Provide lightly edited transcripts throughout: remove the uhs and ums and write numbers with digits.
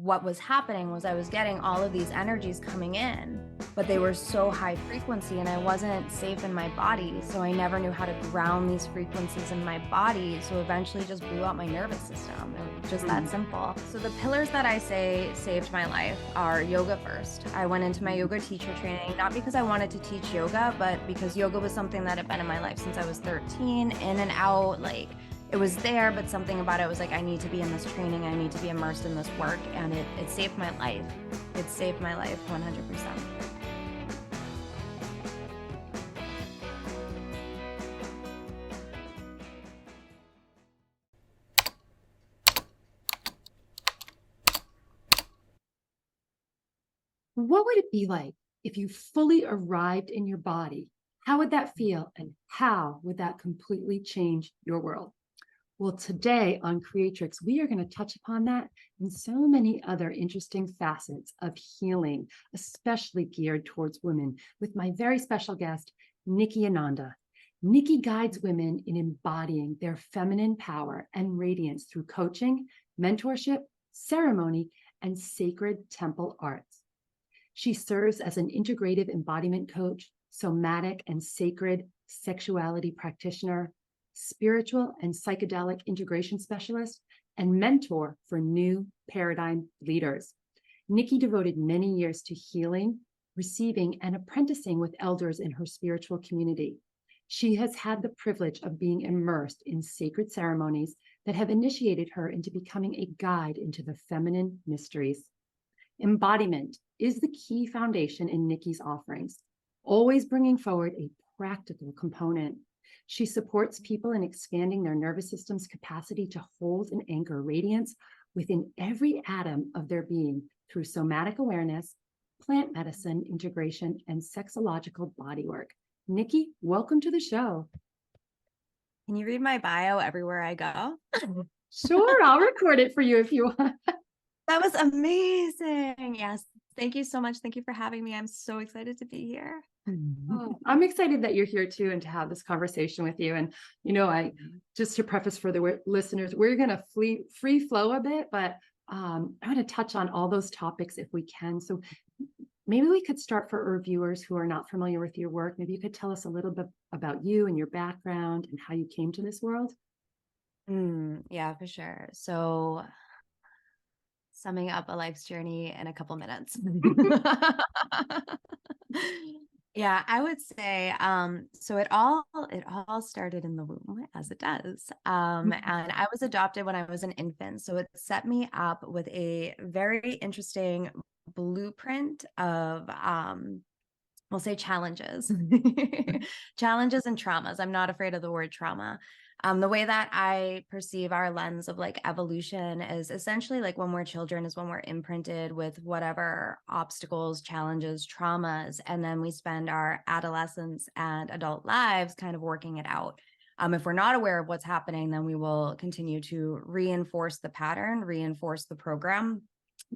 what was happening was I was getting all of these energies coming in, but they were so high frequency and I wasn't safe in my body. So I never knew how to ground these frequencies in my body. So eventually just blew out my nervous system. It was just that simple. So the pillars that I say saved my life are yoga first. I went into my yoga teacher training, not because I wanted to teach yoga, but because yoga was something that had been in my life since I was 13, in and out, like it was there, but something about it was like, I need to be in this training. I need to be immersed in this work. And it saved my life. It saved my life 100%. What would it be like if you fully arrived in your body? How would that feel? And how would that completely change your world? Well, today on Creatrix, we are going to touch upon that and so many other interesting facets of healing, especially geared towards women, with my very special guest, Nikki Ananda. Nikki guides women in embodying their feminine power and radiance through coaching, mentorship, ceremony, and sacred temple arts. She serves as an integrative embodiment coach, somatic and sacred sexuality practitioner, spiritual and psychedelic integration specialist, and mentor for new paradigm leaders. Nikki devoted many years to healing, receiving, and apprenticing with elders in her spiritual community. She has had the privilege of being immersed in sacred ceremonies that have initiated her into becoming a guide into the feminine mysteries. Embodiment is the key foundation in Nikki's offerings, always bringing forward a practical component. She supports people in expanding their nervous system's capacity to hold and anchor radiance within every atom of their being through somatic awareness, plant medicine integration, and sexological bodywork. Nikki, welcome to the show. Can you read my bio everywhere I go? Sure, I'll record it for you if you want. That was amazing. Yes. Thank you so much. Thank you for having me. I'm so excited to be here. Oh, I'm excited that you're here too and to have this conversation with you. And, I just to preface for the listeners, we're going to free flow a bit, but I'm going to touch on all those topics if we can. So maybe we could start for our viewers who are not familiar with your work. Maybe you could tell us a little bit about you and your background and how you came to this world. Yeah, for sure. So summing up a life's journey in a couple minutes. Yeah, I would say, so it all started in the womb, as it does. And I was adopted when I was an infant. So it set me up with a very interesting blueprint of, we'll say challenges, challenges and traumas. I'm not afraid of the word trauma. The way that I perceive our lens of like evolution is essentially like when we're children is when we're imprinted with whatever obstacles, challenges, traumas, and then we spend our adolescence and adult lives kind of working it out. If we're not aware of what's happening, then we will continue to reinforce the pattern, reinforce the program,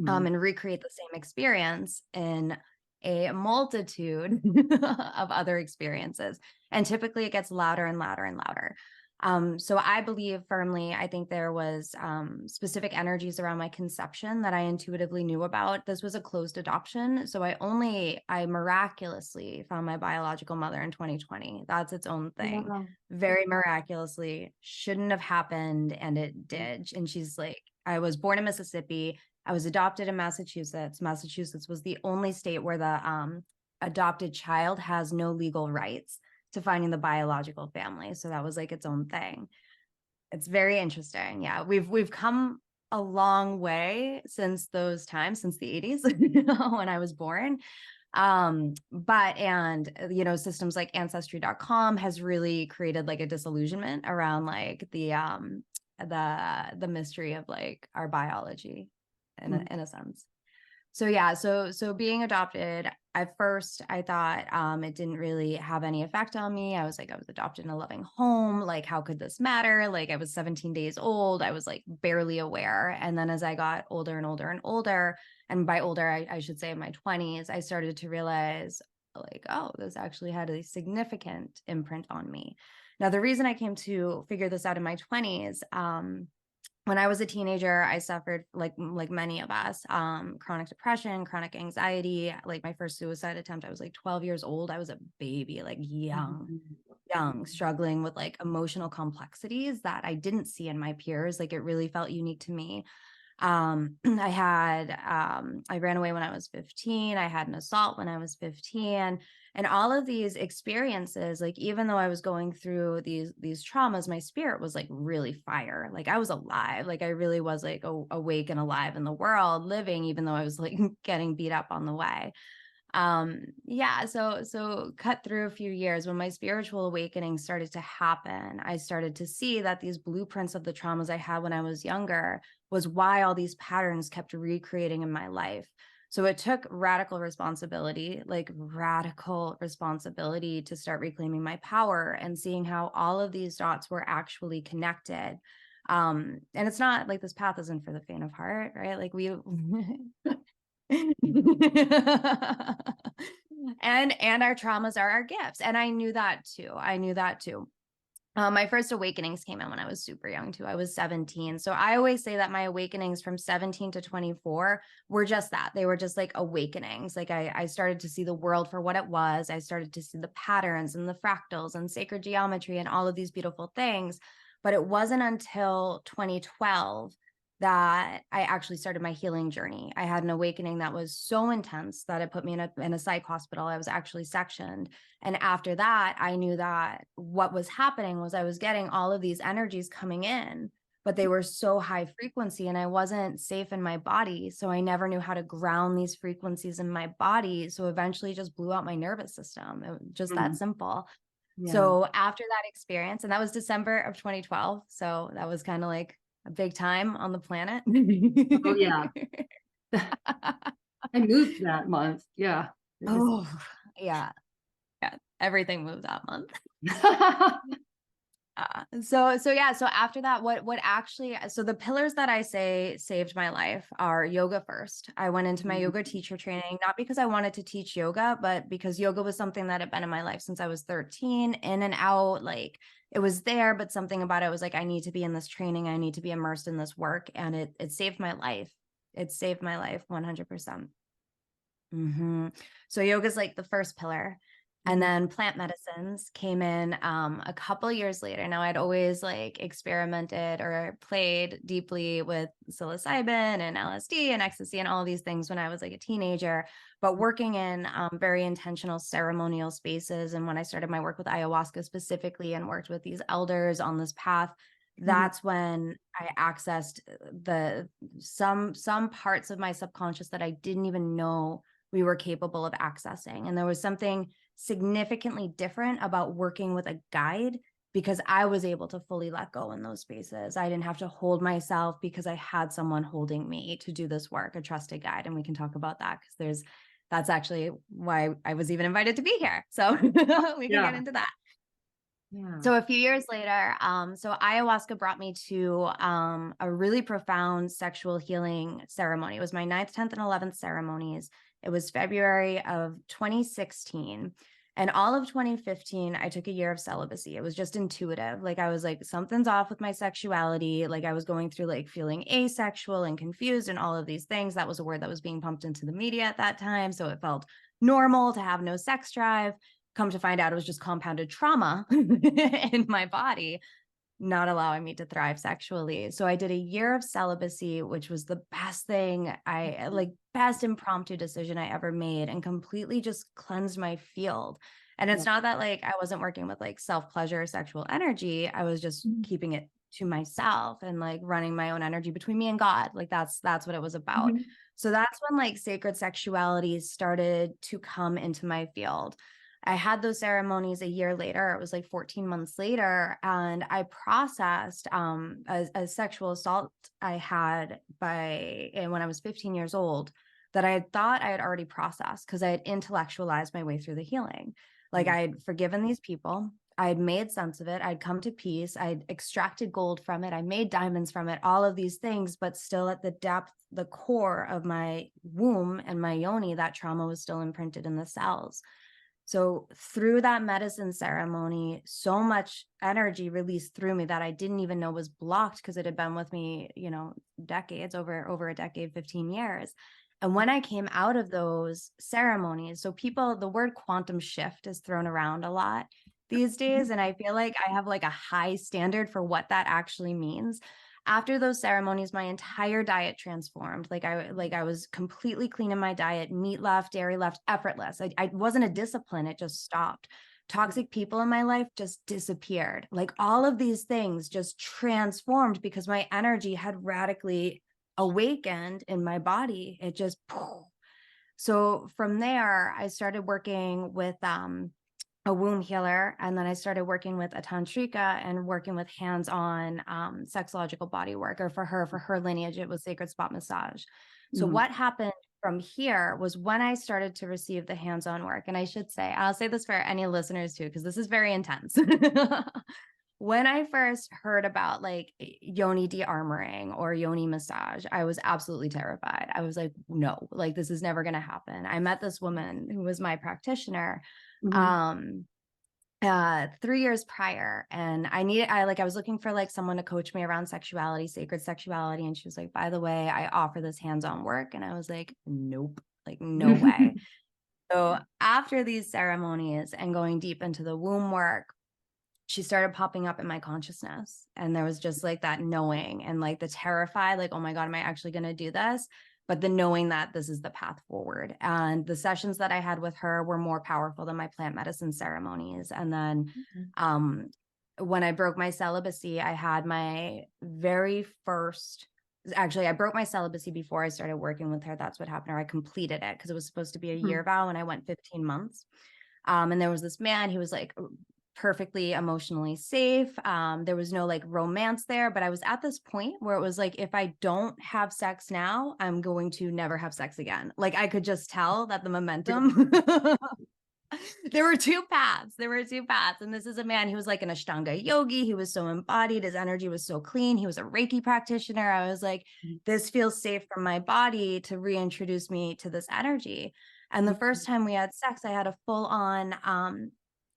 and recreate the same experience in a multitude of other experiences. And typically it gets louder and louder and louder. So I believe firmly, I think there was specific energies around my conception that I intuitively knew about. This was a closed adoption. So I miraculously found my biological mother in 2020. That's its own thing. Wow. Very miraculously, shouldn't have happened. And it did. And she's like, I was born in Mississippi. I was adopted in Massachusetts. Massachusetts was the only state where the adopted child has no legal rights to finding the biological family. So that was like its own thing. It's very interesting. Yeah, we've come a long way since those times, since the 80s when I was born. Systems like ancestry.com has really created like a disillusionment around like the mystery of like our biology in a sense. So yeah, so being adopted, at first I thought it didn't really have any effect on me. I was adopted in a loving home. Like, how could this matter? Like, I was 17 days old. I was like barely aware. And then as I got older and older and older, and by older, I should say in my 20s, I started to realize like, oh, this actually had a significant imprint on me. Now, the reason I came to figure this out in my 20s, when I was a teenager, I suffered like many of us, chronic depression, chronic anxiety. Like my first suicide attempt, I was like 12 years old. I was a baby, like young, struggling with like emotional complexities that I didn't see in my peers. Like it really felt unique to me. I ran away when I was 15. I had an assault when I was 15. And all of these experiences, like even though I was going through these traumas, my spirit was like really fire. Like I was alive. Like I really was like awake and alive in the world, living, even though I was like getting beat up on the way. Yeah, so cut through a few years, when my spiritual awakening started to happen, I started to see that these blueprints of the traumas I had when I was younger was why all these patterns kept recreating in my life. So it took radical responsibility, like radical responsibility, to start reclaiming my power and seeing how all of these dots were actually connected. And it's not like this path isn't for the faint of heart, right? Like we and our traumas are our gifts. And I knew that too. My first awakenings came in when I was super young too. I was 17. So I always say that my awakenings from 17 to 24 were just that. They were just like awakenings. Like I started to see the world for what it was. I started to see the patterns and the fractals and sacred geometry and all of these beautiful things. But it wasn't until 2012 that I actually started my healing journey. I had an awakening that was so intense that it put me in a psych hospital. I was actually sectioned. And after that, I knew that what was happening was I was getting all of these energies coming in, but they were so high frequency and I wasn't safe in my body. So I never knew how to ground these frequencies in my body. So eventually it just blew out my nervous system. It was just that simple. Yeah. So after that experience, and that was December of 2012. So that was kind of like a big time on the planet. Oh yeah. I moved that month. Yeah. It was Oh, yeah. Yeah. Everything moved that month. So after that, what actually, so the pillars that I say saved my life are yoga first. I went into my yoga teacher training, not because I wanted to teach yoga, but because yoga was something that had been in my life since I was 13, in and out, like it was there, but something about it was like, I need to be in this training. I need to be immersed in this work. And it saved my life. It saved my life 100%. So yoga is like the first pillar. And then plant medicines came in a couple years later. Now I'd always like experimented or played deeply with psilocybin and LSD and ecstasy and all these things when I was like a teenager, but working in very intentional ceremonial spaces. And when I started my work with ayahuasca specifically and worked with these elders on this path, that's when I accessed some parts of my subconscious that I didn't even know we were capable of accessing. And there was something significantly different about working with a guide because I was able to fully let go in those spaces. I didn't have to hold myself because I had someone holding me to do this work, a trusted guide. And we can talk about that because that's actually why I was even invited to be here. So we can get into that. Yeah. So a few years later, so ayahuasca brought me to a really profound sexual healing ceremony. It was my 9th, 10th, and 11th ceremonies. It was February of 2016. And all of 2015, I took a year of celibacy. It was just intuitive. Like I was like, something's off with my sexuality. Like I was going through like feeling asexual and confused and all of these things. That was a word that was being pumped into the media at that time. So it felt normal to have no sex drive. Come to find out, it was just compounded trauma in my body, not allowing me to thrive sexually. So I did a year of celibacy, which was the best thing best impromptu decision I ever made, and completely just cleansed my field. And it's not that like I wasn't working with like self-pleasure or sexual energy. I was just keeping it to myself and like running my own energy between me and God. Like that's what it was about. So that's when like sacred sexuality started to come into my field. I had those ceremonies a year later. It was like 14 months later. And I processed a sexual assault I had when I was 15 years old that I had thought I had already processed because I had intellectualized my way through the healing. Like I had forgiven these people. I had made sense of it. I'd come to peace. I'd extracted gold from it. I made diamonds from it, all of these things, but still at the depth, the core of my womb and my yoni, that trauma was still imprinted in the cells. So through that medicine ceremony, so much energy released through me that I didn't even know was blocked because it had been with me, decades, over a decade, 15 years. And when I came out of those ceremonies, so the word quantum shift is thrown around a lot these days. And I feel like I have like a high standard for what that actually means. After those ceremonies, my entire diet transformed. I was completely clean in my diet, meat left, dairy left, effortless. I wasn't a discipline, it just stopped. Toxic people in my life just disappeared. Like all of these things just transformed because my energy had radically awakened in my body. It just so from there, I started working with a womb healer. And then I started working with a tantrika and working with hands-on sexological body work, or for her lineage, it was sacred spot massage. So Mm-hmm. what happened from here was when I started to receive the hands-on work, and I'll say this for any listeners too, because this is very intense. When I first heard about like yoni de-armoring or yoni massage, I was absolutely terrified. I was like, no, like this is never going to happen. I met this woman who was my practitioner Mm-hmm. um 3 years prior, and I was looking for like someone to coach me around sexuality, sacred sexuality, and she was like, by the way, I offer this hands-on work. And I was like, nope, like no way. So after these ceremonies and going deep into the womb work, she started popping up in my consciousness, and there was just like that knowing and like the terrified, like, oh my God, am I actually going to do this? But the knowing that this is the path forward. And the sessions that I had with her were more powerful than my plant medicine ceremonies. And then um when I broke my celibacy, I had my very first, actually I broke my celibacy before I started working with her. That's what happened. Or I completed it because it was supposed to be a year vow, and I went 15 months. And there was this man, he was like perfectly emotionally safe. There was no like romance there, but I was at this point where it was like, if I don't have sex now, I'm going to never have sex again. Like I could just tell that the momentum. There were two paths. There were two paths. And this is a man who was like an Ashtanga yogi. He was so embodied. His energy was so clean. He was a Reiki practitioner. I was like, this feels safe for my body to reintroduce me to this energy. And the first time we had sex, I had a full on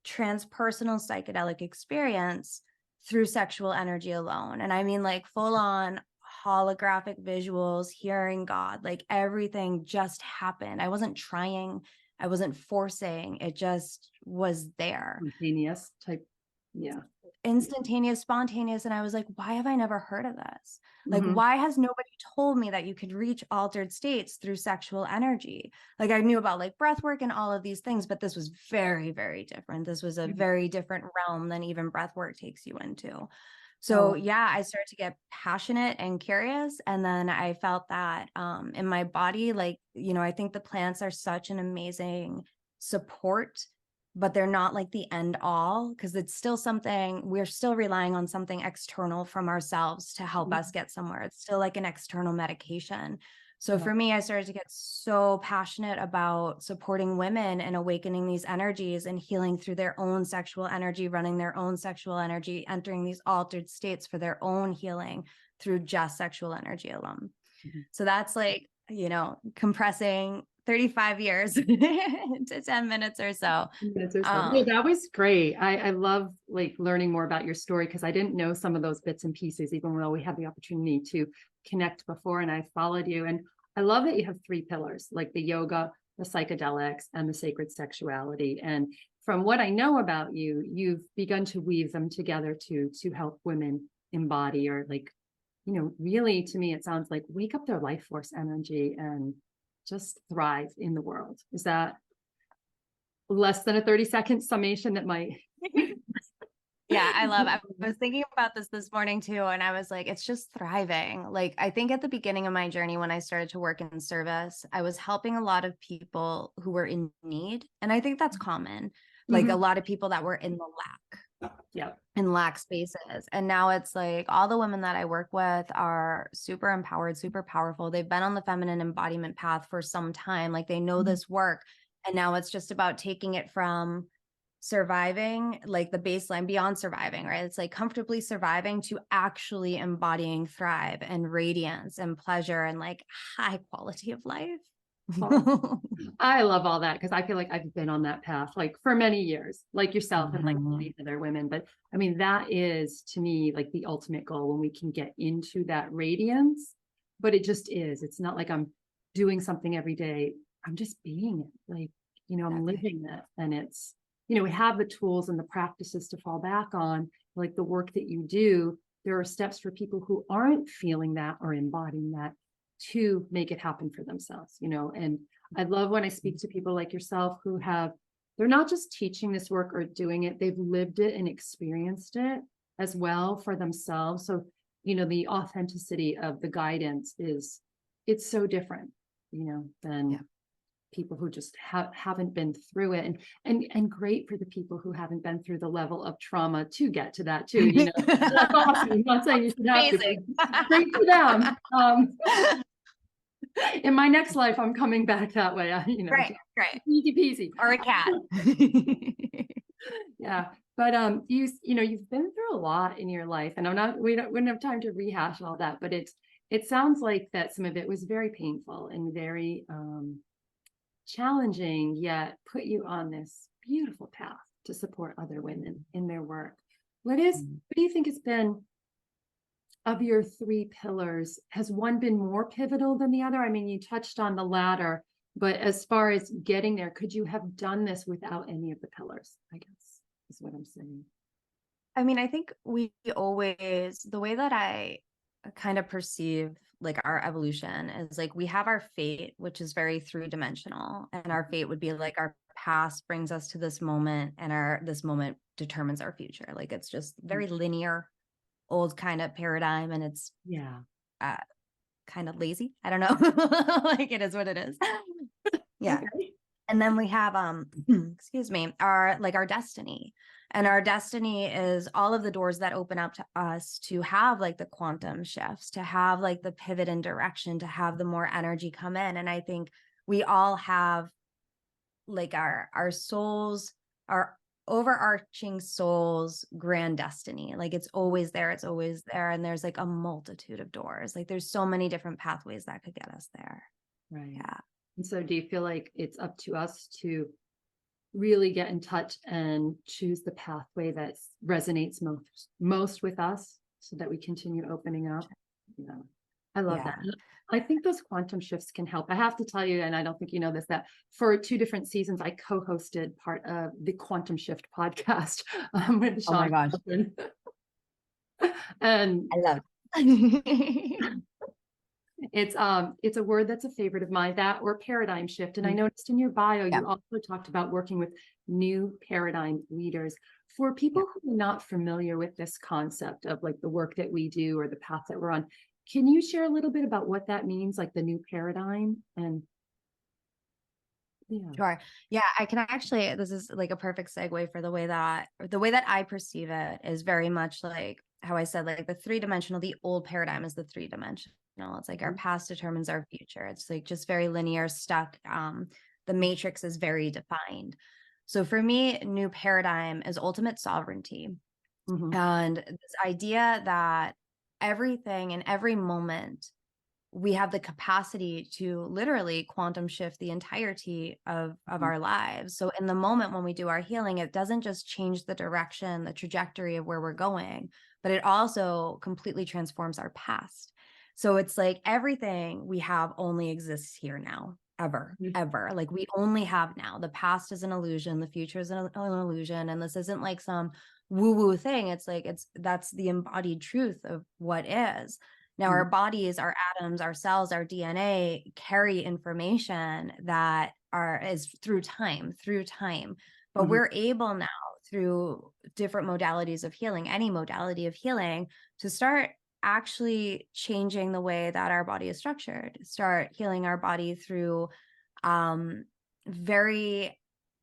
transpersonal psychedelic experience through sexual energy alone. And I mean, like full on holographic visuals, hearing God, like everything just happened. I wasn't trying. I wasn't forcing, it just was there. Spontaneous type. Yeah. Instantaneous, spontaneous. And I was like, why have I never heard of this? Like, Mm-hmm. why has nobody told me that you could reach altered states through sexual energy? Like, I knew about like breath work and all of these things, but this was very, very different. This was a very different realm than even breath work takes you into. So Oh, yeah, I started to get passionate and curious. And then I felt that in my body, like, I think the plants are such an amazing support, but they're not like the end all, because it's still something, we're still relying on something external from ourselves to help us get somewhere. It's still like an external medication. So yeah. for me, I started to get so passionate about supporting women and awakening these energies and healing through their own sexual energy, running their own sexual energy, entering these altered states for their own healing through just sexual energy alone. Mm-hmm. So that's like, compressing 35 years into 10 minutes or so. Minutes or so. No, that was great. I love like learning more about your story because I didn't know some of those bits and pieces, even though we had the opportunity to connect before and I followed you. And I love that you have three pillars, like the yoga, the psychedelics, and the sacred sexuality. And from what I know about you, you've begun to weave them together to help women embody or like, really to me, it sounds like wake up their life force energy and just thrive in the world. Is that less than a 30-second summation that might? Yeah, I was thinking about this morning too, and I was like, it's just thriving. Like, I think at the beginning of my journey, when I started to work in service, I was helping a lot of people who were in need. And I think that's common, like a lot of people that were in the Yeah. lack spaces. And now it's like all the women that I work with are super empowered, super powerful. They've been on the feminine embodiment path for some time. Like they know this work. And now it's just about taking it from surviving, like the baseline beyond surviving, right? It's like comfortably surviving to actually embodying thrive and radiance and pleasure and like high quality of life. Oh, I love all that because I feel like I've been on that path like for many years, like yourself and like Mhm. many other women. But I mean, that is to me like the ultimate goal when we can get into that radiance. But it just is. It's not like I'm doing something every day. I'm just being it. Like, I'm Exactly. living it. And it's, we have the tools and the practices to fall back on, like the work that you do. There are steps for people who aren't feeling that or embodying that to make it happen for themselves, and I love when I speak to people like yourself who they're not just teaching this work or doing it, they've lived it and experienced it as well for themselves. So, the authenticity of the guidance it's so different, Yeah. than people who just haven't been through it, and great for the people who haven't been through the level of trauma to get to that too, that's awesome. I'm not saying you should have to, Amazing. but great for them. In my next life, I'm coming back that way. Right, right. Easy peasy. Or a cat. Yeah. But you've been through a lot in your life, and we don't have time to rehash all that, but it sounds like that some of it was very painful and very challenging, yet put you on this beautiful path to support other women in their work. What do you think has been, of your three pillars, has one been more pivotal than the other? I mean, you touched on the latter, but as far as getting there, could you have done this without any of the pillars, I guess, is what I'm saying. I mean, I think we always, the way that I kind of perceive like our evolution is like we have our fate, which is very three-dimensional, and our fate would be like our past brings us to this moment, and this moment determines our future. Like it's just very linear, old kind of paradigm, and it's Yeah. uh, kind of lazy. I don't know. Like it is what it is. Yeah. Okay. And then we have excuse me, our destiny. And our destiny is all of the doors that open up to us to have like the quantum shifts, to have like the pivot in direction, to have the more energy come in. And I think we all have like our souls, our overarching soul's grand destiny. Like it's always there, it's always there. And there's like a multitude of doors. Like there's so many different pathways that could get us there. Right. Yeah. And so do you feel like it's up to us to really get in touch and choose the pathway that resonates most with us so that we continue opening up? Yeah. I love that. Yeah. I think those quantum shifts can help. I have to tell you, and I don't think you know this, that for 2 different seasons, I co-hosted part of the Quantum Shift podcast with Oh my Sean gosh. Kaufman. And I love it. it's a word that's a favorite of mine, that or paradigm shift. And I noticed in your bio, Yeah. you also talked about working with new paradigm leaders. For people Yeah. who are not familiar with this concept of like the work that we do or the path that we're on, can you share a little bit about what that means, like the new paradigm? And yeah. Sure. Yeah, I can actually, this is like a perfect segue for the way that I perceive it is very much like how I said, like the three-dimensional, the old paradigm is the three-dimensional. It's like our past determines our future. It's like just very linear, stuck. The matrix is very defined. So for me, new paradigm is ultimate sovereignty. Mhm. And this idea that everything in every moment we have the capacity to literally quantum shift the entirety of our lives. So in the moment when we do our healing, it doesn't just change the direction, the trajectory of where we're going, but it also completely transforms our past. So it's like everything we have only exists here now, ever. Like we only have now. The past is an illusion, the future is an illusion. And this isn't like some woo-woo thing. It's like that's the embodied truth of what is. Now, our bodies, our atoms, our cells, our DNA carry information that is through time. But we're able now through different modalities of healing, any modality of healing, to start actually changing the way that our body is structured, start healing our body through very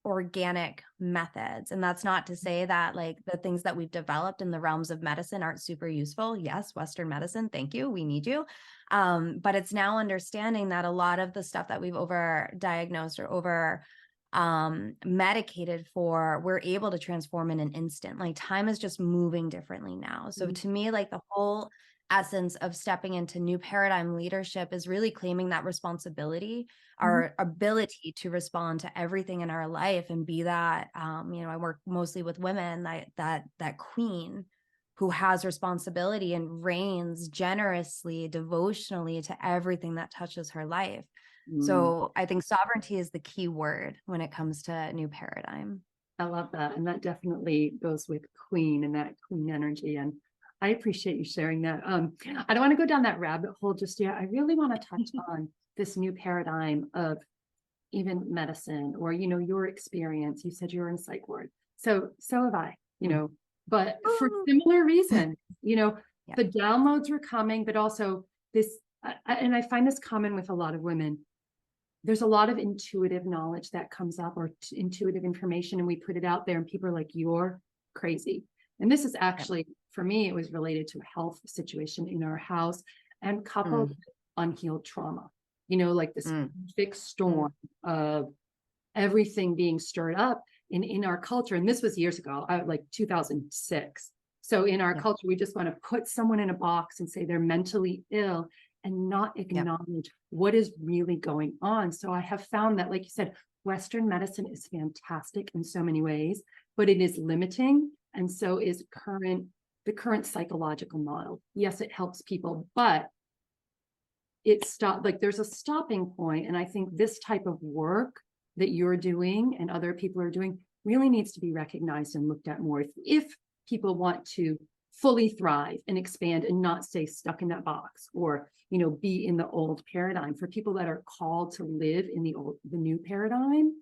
organic methods. And that's not to say that like the things that we've developed in the realms of medicine aren't super useful. Yes, Western medicine, thank you, we need you. But it's now understanding that a lot of the stuff that we've over diagnosed or over medicated for, we're able to transform in an instant. Like time is just moving differently now. So to me, like the whole essence of stepping into new paradigm leadership is really claiming that responsibility, Mhm. our ability to respond to everything in our life and be that, I work mostly with women, that queen who has responsibility and reigns generously, devotionally to everything that touches her life. Mm. So I think sovereignty is the key word when it comes to new paradigm. I love that. And that definitely goes with queen and that queen energy. And I appreciate you sharing that. I don't want to go down that rabbit hole just yet. I really want to touch on this new paradigm of even medicine or, your experience. You said you were in a psych ward. So have I, but for similar reasons, Yeah. the downloads were coming, but also this, and I find this common with a lot of women. There's a lot of intuitive knowledge that comes up or intuitive information, and we put it out there and people are like, you're crazy. And this is actually, for me, it was related to a health situation in our house and coupled with unhealed trauma, like this big storm of everything being stirred up in our culture. And this was years ago, like 2006. So in our culture, we just want to put someone in a box and say they're mentally ill and not acknowledge what is really going on. So I have found that, like you said, Western medicine is fantastic in so many ways, but it is limiting. And so is the current psychological model. Yes, it helps people, but there's a stopping point. And I think this type of work that you're doing and other people are doing really needs to be recognized and looked at more if people want to fully thrive and expand and not stay stuck in that box or be in the old paradigm. For people that are called to live in the new paradigm,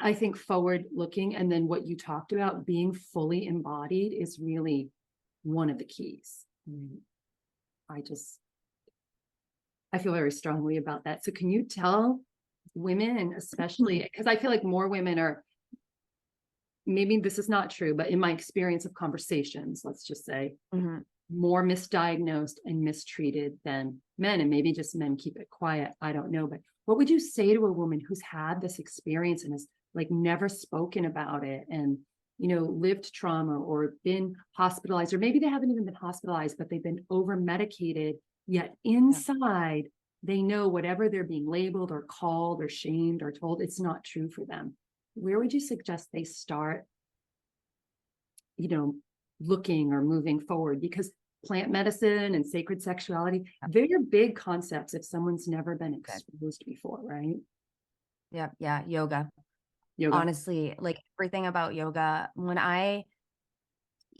I think forward looking, and then what you talked about, being fully embodied, is really one of the keys. I feel very strongly about that. So can you tell women, especially because I feel like more women are, maybe this is not true, but in my experience of conversations, let's just say, more misdiagnosed and mistreated than men, and maybe just men keep it quiet. I don't know. But what would you say to a woman who's had this experience and has like never spoken about it and, lived trauma or been hospitalized, or maybe they haven't even been hospitalized, but they've been over medicated, yet inside they know whatever they're being labeled or called or shamed or told, it's not true for them. Where would you suggest they start, looking or moving forward? Because plant medicine and sacred sexuality, they're big concepts if someone's never been exposed before, right? Yeah. Yoga. Yoga. Honestly, like everything about yoga,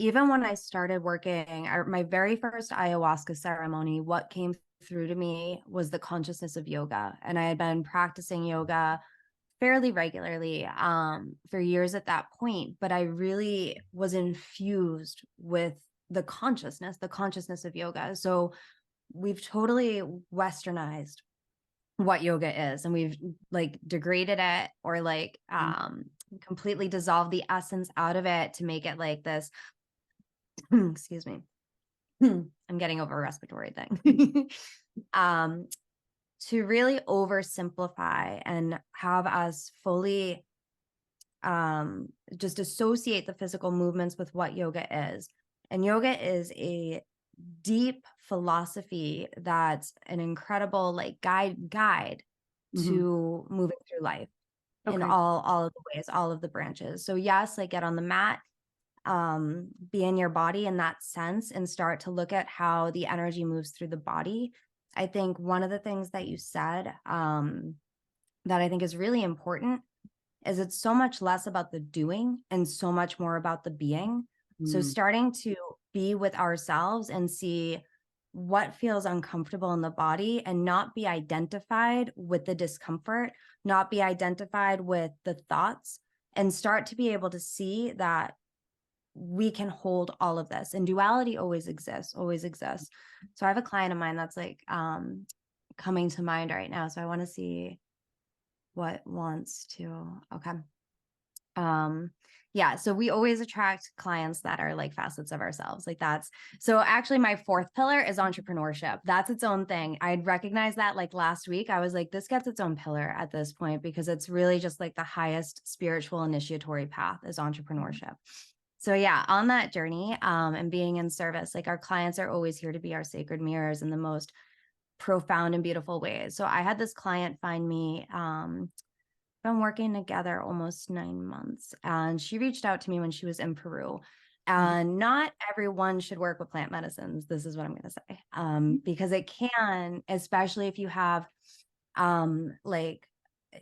even when I started working, my very first ayahuasca ceremony, what came through to me was the consciousness of yoga. And I had been practicing yoga fairly regularly for years at that point, but I really was infused with the consciousness of yoga. So we've totally westernized what yoga is, and we've like degraded it or like completely dissolved the essence out of it to make it like this excuse me. I'm getting over a respiratory thing. To really oversimplify and have us fully just associate the physical movements with what yoga is. And yoga is a deep philosophy that's an incredible like guide to moving through life in all of the ways, all of the branches. So yes, like get on the mat, be in your body in that sense and start to look at how the energy moves through the body. I think one of the things that you said that I think is really important is it's so much less about the doing and so much more about the being. So starting to be with ourselves and see what feels uncomfortable in the body and not be identified with the discomfort, not be identified with the thoughts, and start to be able to see that we can hold all of this, and duality always exists. So I have a client of mine that's like coming to mind right now. So I want to see what wants to, okay. Yeah, so we always attract clients that are like facets of ourselves. Like so actually my fourth pillar is entrepreneurship. That's its own thing. I'd recognize that like last week. I was like, this gets its own pillar at this point because it's really just like the highest spiritual initiatory path is entrepreneurship. So yeah, on that journey, and being in service, like our clients are always here to be our sacred mirrors in the most profound and beautiful ways. So I had this client find me, been working together almost 9 months, and she reached out to me when she was in Peru. And not everyone should work with plant medicines. This is what I'm going to say, because it can, especially if you have, like,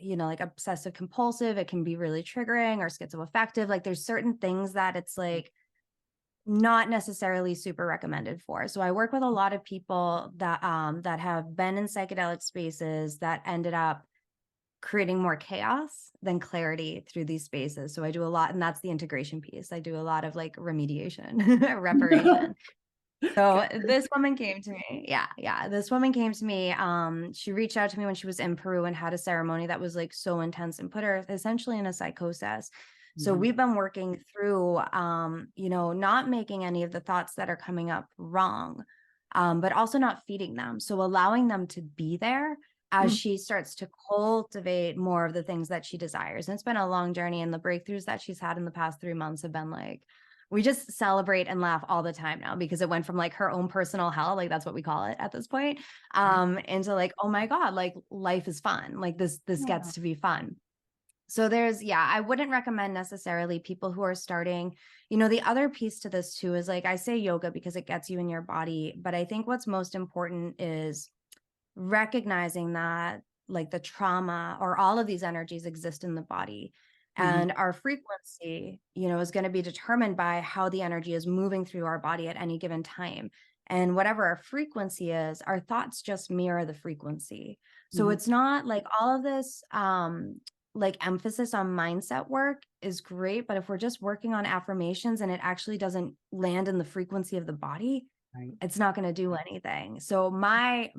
like obsessive compulsive, it can be really triggering, or schizoaffective. Like there's certain things that it's like not necessarily super recommended for. So I work with a lot of people that have been in psychedelic spaces that ended up creating more chaos than clarity through these spaces. So I do a lot, and that's the integration piece. I do a lot of like remediation, reparation. So this woman came to me. Yeah. This woman came to me. She reached out to me when she was in Peru and had a ceremony that was like so intense and put her essentially in a psychosis. So we've been working through, not making any of the thoughts that are coming up wrong, but also not feeding them. So allowing them to be there as she starts to cultivate more of the things that she desires. And it's been a long journey, and the breakthroughs that she's had in the past 3 months have been like, we just celebrate and laugh all the time now, because it went from like her own personal hell, like that's what we call it at this point, into like, oh my God, like life is fun. Like this gets to be fun. So I wouldn't recommend necessarily people who are starting. The other piece to this too is, like, I say yoga because it gets you in your body, but I think what's most important is recognizing that, like, the trauma or all of these energies exist in the body, and our frequency, is going to be determined by how the energy is moving through our body at any given time. And whatever our frequency is, our thoughts just mirror the frequency. So it's not like all of this, like, emphasis on mindset work is great, but if we're just working on affirmations and it actually doesn't land in the frequency of the body, it's not going to do anything. So my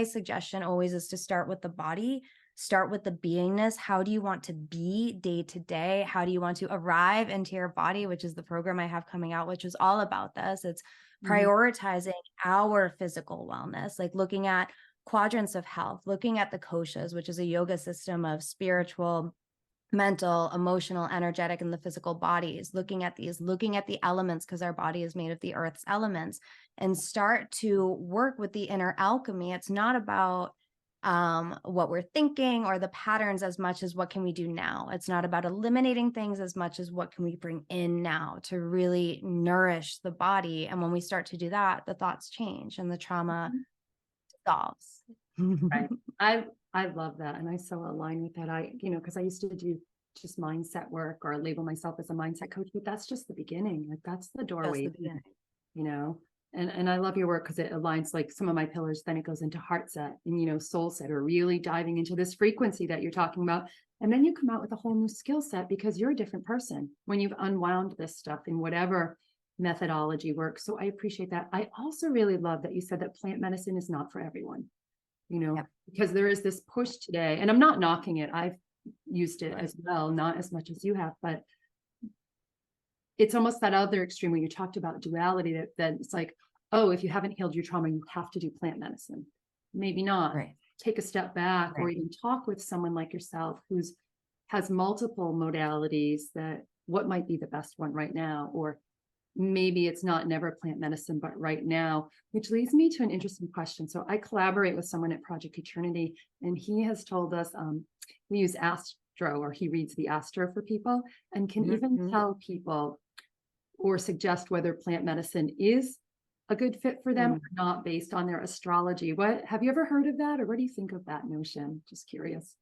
suggestion always is to start with the body, start with the beingness. How do you want to be day to day? How do you want to arrive into your body, which is the program I have coming out, which is all about this. It's prioritizing our physical wellness, like looking at quadrants of health, looking at the koshas, which is a yoga system of spiritual, mental, emotional, energetic, and the physical bodies, looking at the elements, because our body is made of the earth's elements, and start to work with the inner alchemy. It's not about what we're thinking or the patterns as much as what can we do now. It's not about eliminating things as much as what can we bring in now to really nourish the body. And when we start to do that, the thoughts change and the trauma dissolves. Right. I love that. And I so align with that. Because I used to do just mindset work or label myself as a mindset coach, but that's just the beginning. Like that's the doorway, you know. And I love your work because it aligns like some of my pillars, then it goes into heart set and soul set, or really diving into this frequency that you're talking about. And then you come out with a whole new skill set because you're a different person when you've unwound this stuff in whatever methodology works. So I appreciate that. I also really love that you said that plant medicine is not for everyone. Because there is this push today, and I'm not knocking it. I've used it as well, not as much as you have, but it's almost that other extreme when you talked about duality, that it's like, oh, if you haven't healed your trauma, you have to do plant medicine. Maybe not. Take a step back, or even talk with someone like yourself who's has multiple modalities, that what might be the best one right now, or maybe it's not never plant medicine, but right now, which leads me to an interesting question. So I collaborate with someone at Project Eternity, and he has told us we use Astro, or he reads the Astro for people and can even tell people or suggest whether plant medicine is a good fit for them or not based on their astrology. What have you ever heard of that, or what do you think of that notion? Just curious.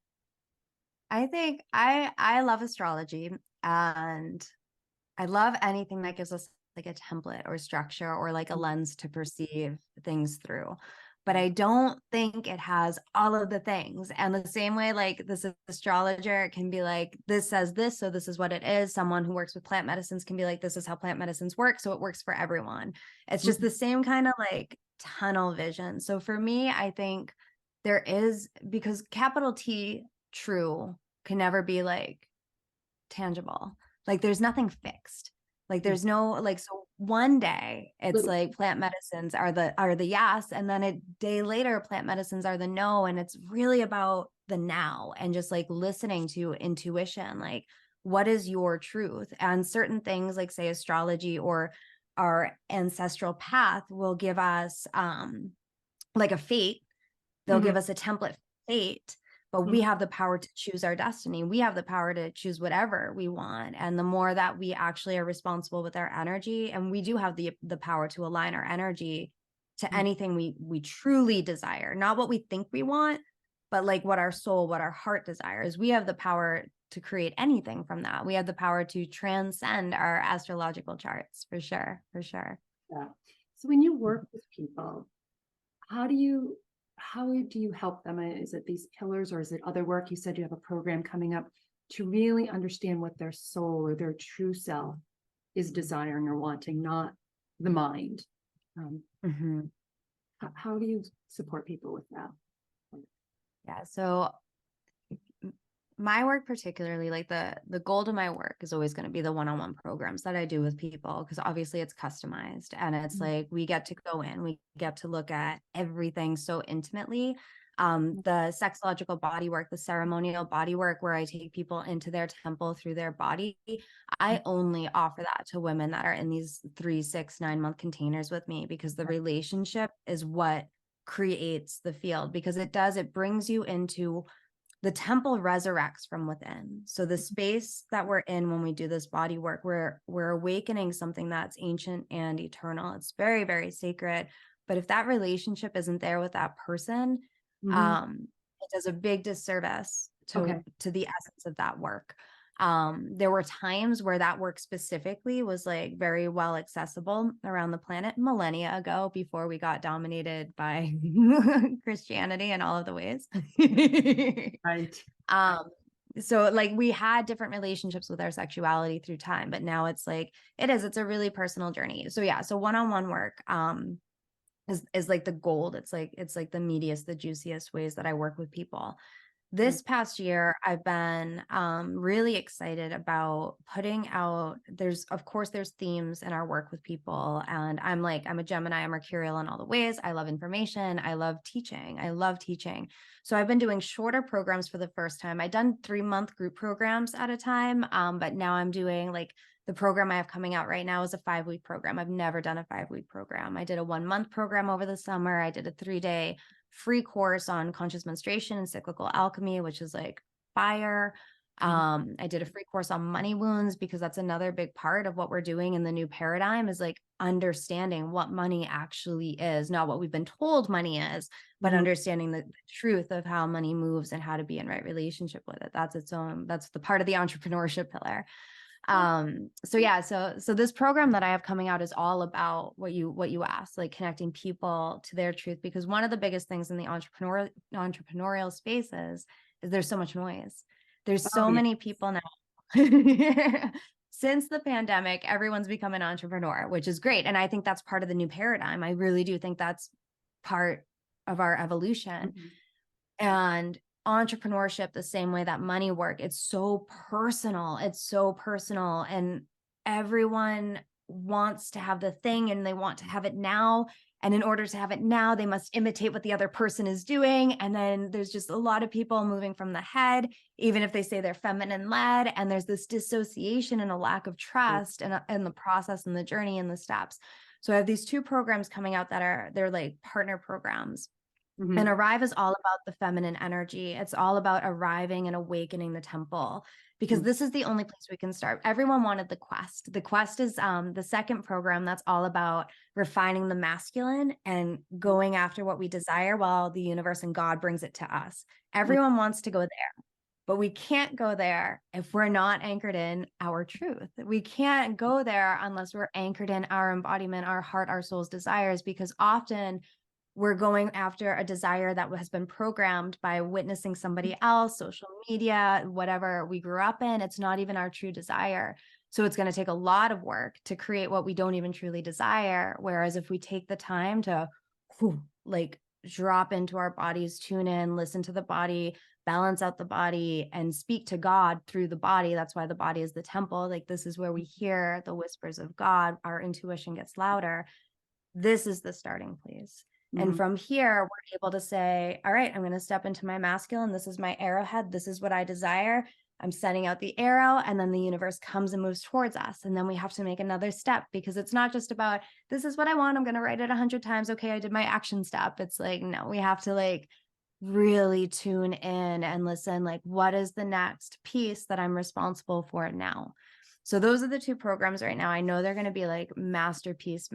I think I love astrology, and I love anything that gives us like a template or structure or like a lens to perceive things through. But I don't think it has all of the things. And the same way, like this astrologer can be like, this says this, so this is what it is. Someone who works with plant medicines can be like, this is how plant medicines work, so it works for everyone. It's just the same kind of like tunnel vision. So for me, I think there is, because capital T true can never be like tangible. Like there's nothing fixed. Like there's no, like, so one day it's like plant medicines are the yes, and then a day later plant medicines are the no. And it's really about the now and just like listening to intuition. Like, what is your truth? And certain things like, say, astrology or our ancestral path will give us like a fate. They'll Mhm. give us a template for fate, but we Mhm. have the power to choose our destiny. We have the power to choose whatever we want. And the more that we actually are responsible with our energy, and we do have the power to align our energy to Mhm. anything we truly desire, not what we think we want, but like what our soul, what our heart desires. We have the power to create anything from that. We have the power to transcend our astrological charts, for sure, for sure. Yeah. So when you work with people, how do you help them? Is it these pillars or is it other work? You said you have a program coming up to really understand what their soul or their true self is desiring or wanting, not the mind. Um, Mhm. how do you support people with that? Yeah. So my work, particularly, like the goal to my work is always going to be the one-on-one programs that I do with people, because obviously it's customized, and it's Mhm. like we get to go in, we get to look at everything so intimately. The sexological body work, the ceremonial body work, where I take people into their temple through their body, I only offer that to women that are in these 3, 6, 9 month containers with me, because the relationship is what creates the field, because it brings you into the temple, resurrects from within. So the space that we're in when we do this body work, we're awakening something that's ancient and eternal. It's very, very sacred. But if that relationship isn't there with that person, Mhm. it does a big disservice Okay. to the essence of that work. There were times where that work specifically was like very well accessible around the planet millennia ago, before we got dominated by Christianity in all of the ways. Right. um, so like we had different relationships with our sexuality through time, but now it's like it's a really personal journey. So yeah, so one-on-one work is like the gold. It's like the meatiest, the juiciest ways that I work with people. Mm. This past year, I've been really excited about putting out, of course, there's themes in our work with people. And I'm a Gemini, I'm mercurial in all the ways. I love information. I love teaching. I love teaching. So I've been doing shorter programs for the first time. I've done 3 month group programs at a time. But now I'm doing like the program I have coming out right now is a 5 week program. I've never done a 5 week program. I did a 1 month program over the summer. I did a 3-day free course on conscious menstruation and cyclical alchemy, which is like fire. Mhm. I did a free course on money wounds, because that's another big part of what we're doing in the new paradigm, is like understanding what money actually is, not what we've been told money is, but Mhm. understanding the truth of how money moves and how to be in right relationship with it. That's the part of the entrepreneurship pillar. So yeah, so this program that I have coming out is all about what you asked, like connecting people to their truth, because one of the biggest things in the entrepreneurial spaces is there's so much noise. There's Oh so yeah. many people now. Since the pandemic, everyone's become an entrepreneur, which is great, and I think that's part of the new paradigm. I really do think that's part of our evolution. Mhm. And entrepreneurship, the same way that money work, it's so personal. It's so personal. And everyone wants to have the thing, and they want to have it now. And in order to have it now, they must imitate what the other person is doing. And then there's just a lot of people moving from the head, even if they say they're feminine led. And there's this dissociation and a lack of trust in the process and the journey and the steps. So I have these 2 programs coming out they're like partner programs. And Mhm. Arrive is all about the feminine energy. It's all about arriving and awakening the temple, because Mhm. this is the only place we can start. Everyone wanted the quest. The quest is the second program that's all about refining the masculine and going after what we desire, while the universe and God brings it to us. Mhm. Everyone wants to go there, but we can't go there if we're not anchored in our truth. We can't go there unless we're anchored in our embodiment, our heart, our soul's desires, because often we're going after a desire that has been programmed by witnessing somebody else, social media, whatever we grew up in. It's not even our true desire. So it's going to take a lot of work to create what we don't even truly desire. Whereas if we take the time to like drop into our bodies, tune in, listen to the body, balance out the body, and speak to God through the body. That's why the body is the temple. Like, this is where we hear the whispers of God. Our intuition gets louder. This is the starting place. And Mhm. from here, we're able to say, all right, I'm going to step into my masculine. This is my arrowhead. This is what I desire. I'm sending out the arrow, and then the universe comes and moves towards us. And then we have to make another step, because it's not just about, this is what I want, I'm going to write it 100 times. Okay, I did my action step. It's like, no, we have to like really tune in and listen, like, what is the next piece that I'm responsible for now? So those are the two programs right now. I know they're going to be like masterpiece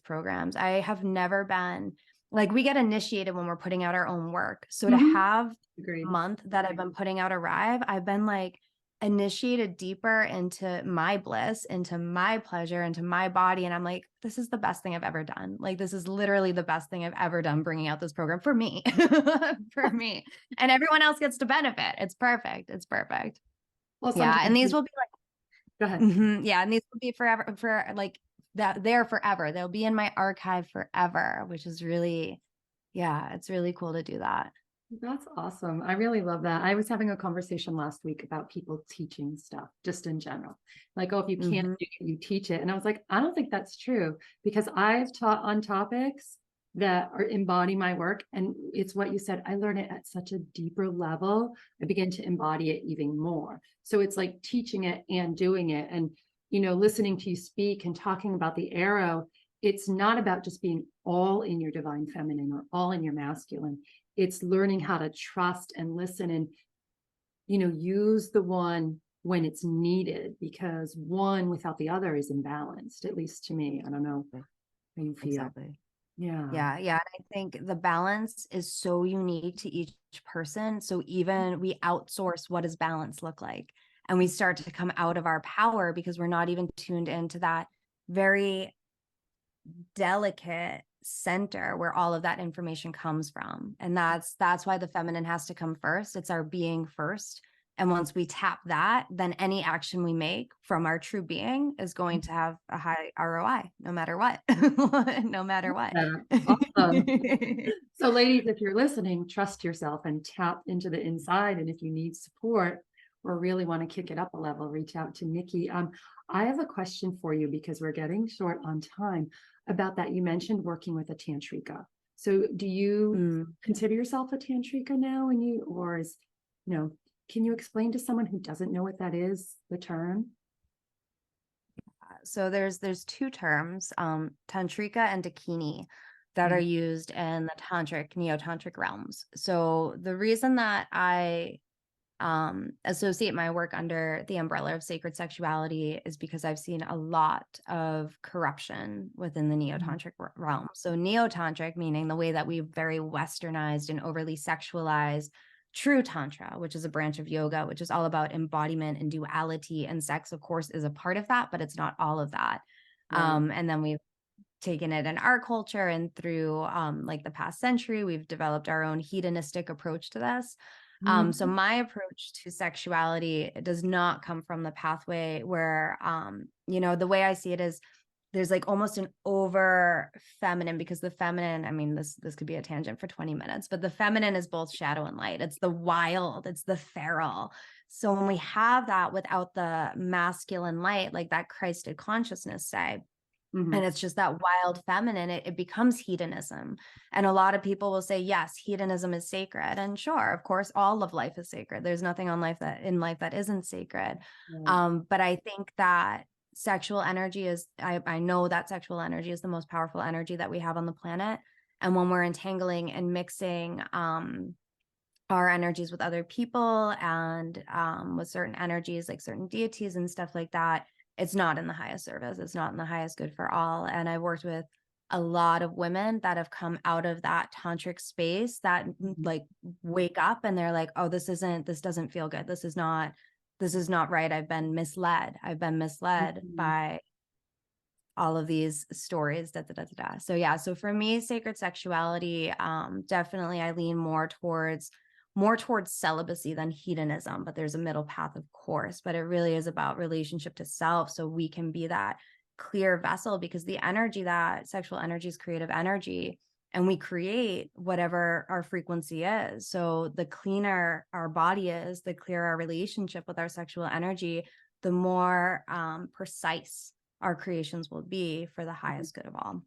programs. I have never been like, we get initiated when we're putting out our own work. So to have Agreed. a month that I've been putting out Arrive, I've been like initiated deeper into my bliss, into my pleasure, into my body. And I'm like, this is the best thing I've ever done. Like, this is literally the best thing I've ever done, bringing out this program for me, for me. And everyone else gets to benefit. It's perfect. It's perfect. Well, Yeah. And sometimes these will be go like, ahead. yeah. And these will be forever, for like that, they're forever. They'll be in my archive forever, which is really, yeah, it's really cool to do that. That's awesome. I really love that. I was having a conversation last week about people teaching stuff just in general. Like, oh, if you can't do it, you teach it. And I was like, I don't think that's true, because I've taught on topics that are embody my work. And it's what you said, I learn it at such a deeper level. I begin to embody it even more. So it's like teaching it and doing it. And, you know, listening to you speak and talking about the arrow, it's not about just being all in your divine feminine or all in your masculine. It's learning how to trust and listen and, you know, use the one when it's needed, because one without the other is imbalanced, at least to me. I don't know how you feel. Exactly. Yeah. Yeah. Yeah. And I think the balance is so unique to each person. So even we outsource, what does balance look like? And we start to come out of our power because we're not even tuned into that very delicate center where all of that information comes from. And that's why the feminine has to come first. It's our being first. And once we tap that, then any action we make from our true being is going to have a high ROI, no matter what. No matter what. Awesome. So ladies, if you're listening, trust yourself and tap into the inside. And if you need support or really want to kick it up a level, reach out to Nikki. I have a question for you, because we're getting short on time, about that. You mentioned working with a tantrika. So do you consider yourself a tantrika now? And you, or is, you know, can you explain to someone who doesn't know what that is, the term? So there's two terms, tantrika and dakini, that are used in the tantric, neo-tantric realms. So the reason that I associate my work under the umbrella of sacred sexuality is because I've seen a lot of corruption within the neo-tantric realm. So neo-tantric, meaning the way that we've very westernized and overly sexualized true tantra, which is a branch of yoga, which is all about embodiment and duality, and sex, of course, is a part of that, but it's not all of that. And then we've taken it in our culture, and through like the past century, we've developed our own hedonistic approach to this. So my approach to sexuality does not come from the pathway where, you know, the way I see it is there's like almost an over feminine, because the feminine, I mean, this could be a tangent for 20 minutes, but the feminine is both shadow and light. It's the wild, it's the feral. So when we have that without the masculine light, like that Christed consciousness side, and it's just that wild feminine, it becomes hedonism. And a lot of people will say, yes, hedonism is sacred. And sure, of course, all of life is sacred. There's nothing in life that isn't sacred. But I think that sexual energy is, I know that sexual energy is the most powerful energy that we have on the planet. And when we're entangling and mixing our energies with other people and with certain energies, like certain deities and stuff like that, it's not in the highest service. It's not in the highest good for all. And I've worked with a lot of women that have come out of that tantric space that like wake up and they're like, oh, this doesn't feel good. This is not right. I've been misled by all of these stories. So yeah, so for me, sacred sexuality, definitely I lean more towards celibacy than hedonism, but there's a middle path, of course, but it really is about relationship to self. So we can be that clear vessel, because the energy, that sexual energy, is creative energy, and we create whatever our frequency is. So the cleaner our body is, the clearer our relationship with our sexual energy, the more precise our creations will be for the highest good of all.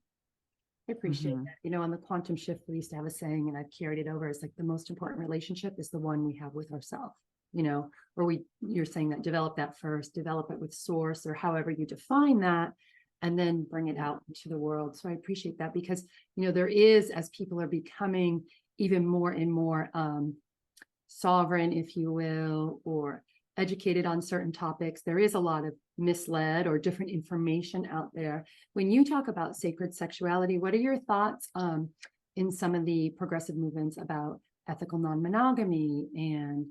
I appreciate that. You know, on the quantum shift, we used to have a saying, and I've carried it over. It's like the most important relationship is the one we have with ourselves. or you're saying that develop that first, develop it with source, or however you define that, and then bring it out into the world. So I appreciate that, because, there is, as people are becoming even more and more sovereign, if you will, or educated on certain topics, there is a lot of misled or different information out there. When you talk about sacred sexuality, what are your thoughts in some of the progressive movements about ethical non-monogamy and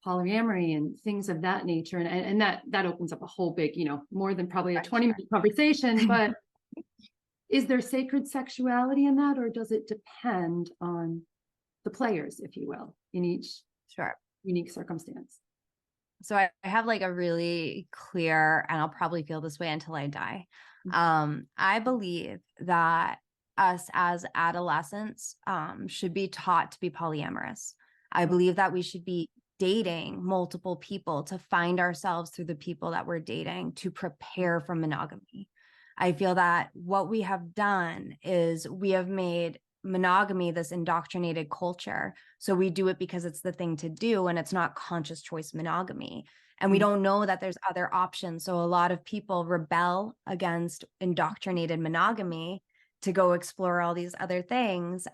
polyamory and things of that nature? And that opens up a whole big, more than probably a 20-minute conversation, but is there sacred sexuality in that, or does it depend on the players, if you will, in each unique circumstance? So I have like a really clear, and I'll probably feel this way until I die. I believe that us as adolescents should be taught to be polyamorous. I believe that we should be dating multiple people to find ourselves through the people that we're dating, to prepare for monogamy. I feel that what we have done is we have made monogamy this indoctrinated culture. So we do it because it's the thing to do, and it's not conscious choice monogamy. And we don't know that there's other options. So a lot of people rebel against indoctrinated monogamy to go explore all these other things,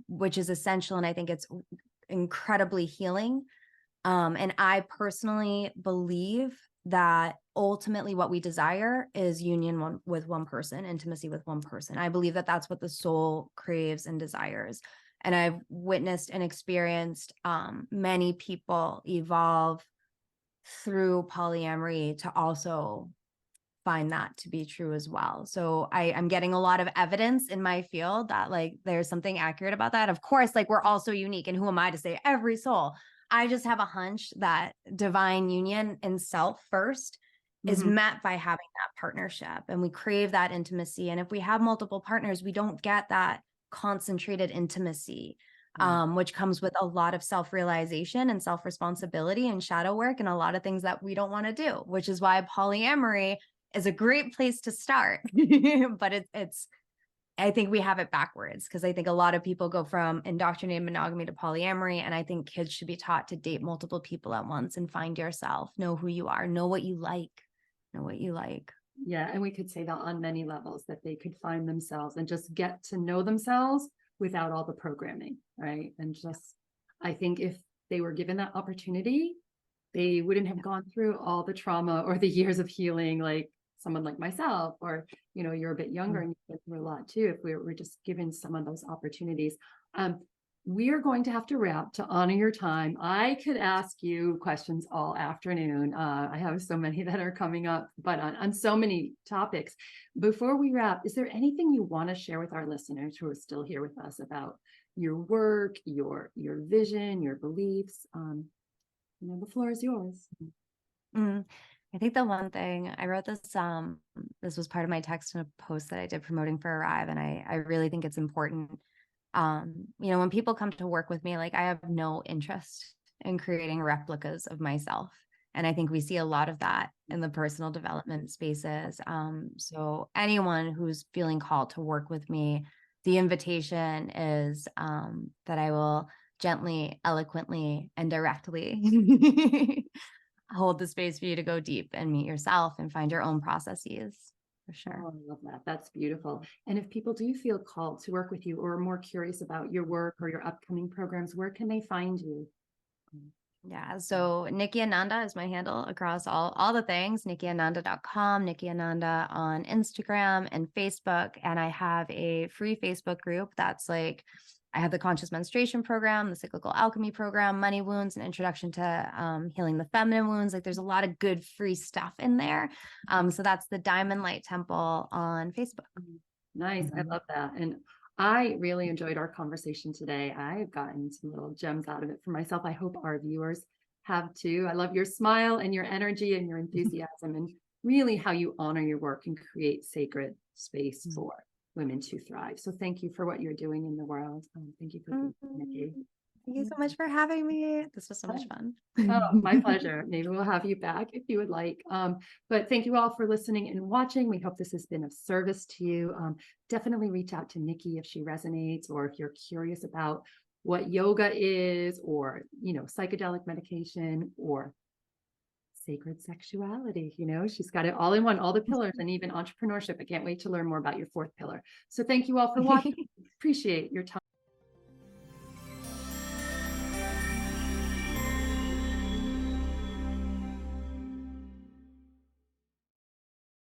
which is essential. And I think it's incredibly healing. And I personally believe that ultimately what we desire is union with one person, intimacy with one person. I believe that that's what the soul craves and desires. And I've witnessed and experienced many people evolve through polyamory to also find that to be true as well. So I'm getting a lot of evidence in my field that like there's something accurate about that. Of course, like we're all so unique, and who am I to say every soul? I just have a hunch that divine union in self first is met by having that partnership, and we crave that intimacy. And if we have multiple partners, we don't get that concentrated intimacy, which comes with a lot of self-realization and self-responsibility and shadow work and a lot of things that we don't want to do, which is why polyamory is a great place to start. But it's I think we have it backwards, because I think a lot of people go from indoctrinated monogamy to polyamory. And I think kids should be taught to date multiple people at once and find yourself, know who you are, know what you like, know what you like. Yeah. And we could say that on many levels, that they could find themselves and just get to know themselves without all the programming. Right. And just, I think if they were given that opportunity, they wouldn't have gone through all the trauma or the years of healing, like someone like myself, or, you're a bit younger and you've been through a lot too, if we were just given some of those opportunities. We are going to have to wrap to honor your time. I could ask you questions all afternoon. I have so many that are coming up, but on so many topics. Before we wrap, is there anything you want to share with our listeners who are still here with us about your work, your vision, your beliefs? The floor is yours. I think the one thing I wrote this, this was part of my text in a post that I did promoting for Arrive. And I really think it's important. When people come to work with me, like I have no interest in creating replicas of myself. And I think we see a lot of that in the personal development spaces. So anyone who's feeling called to work with me, the invitation is that I will gently, eloquently, and directly hold the space for you to go deep and meet yourself and find your own processes, for sure. Oh, I love that. That's beautiful. And if people do feel called to work with you or are more curious about your work or your upcoming programs, where can they find you? Yeah, so Nikki Ananda is my handle across all the things, nikkiananda.com, Nikki Ananda on Instagram and Facebook. And I have a free Facebook group that's like, I have the Conscious Menstruation Program, the Cyclical Alchemy Program, Money Wounds, and Introduction to Healing the Feminine Wounds. Like there's a lot of good free stuff in there. So that's the Diamond Light Temple on Facebook. Nice. I love that. And I really enjoyed our conversation today. I've gotten some little gems out of it for myself. I hope our viewers have too. I love your smile and your energy and your enthusiasm and really how you honor your work and create sacred space for women to thrive. So thank you for what you're doing in the world. Thank you for being here, Nikki. Thank you so much for having me. This was so much fun. Oh, my pleasure. Maybe we'll have you back if you would like. But thank you all for listening and watching. We hope this has been of service to you. Definitely reach out to Nikki if she resonates, or if you're curious about what yoga is, or, psychedelic medication, or sacred sexuality. She's got it all in one, all the pillars, and even entrepreneurship. I can't wait to learn more about your fourth pillar. So thank you all for watching. Appreciate your time.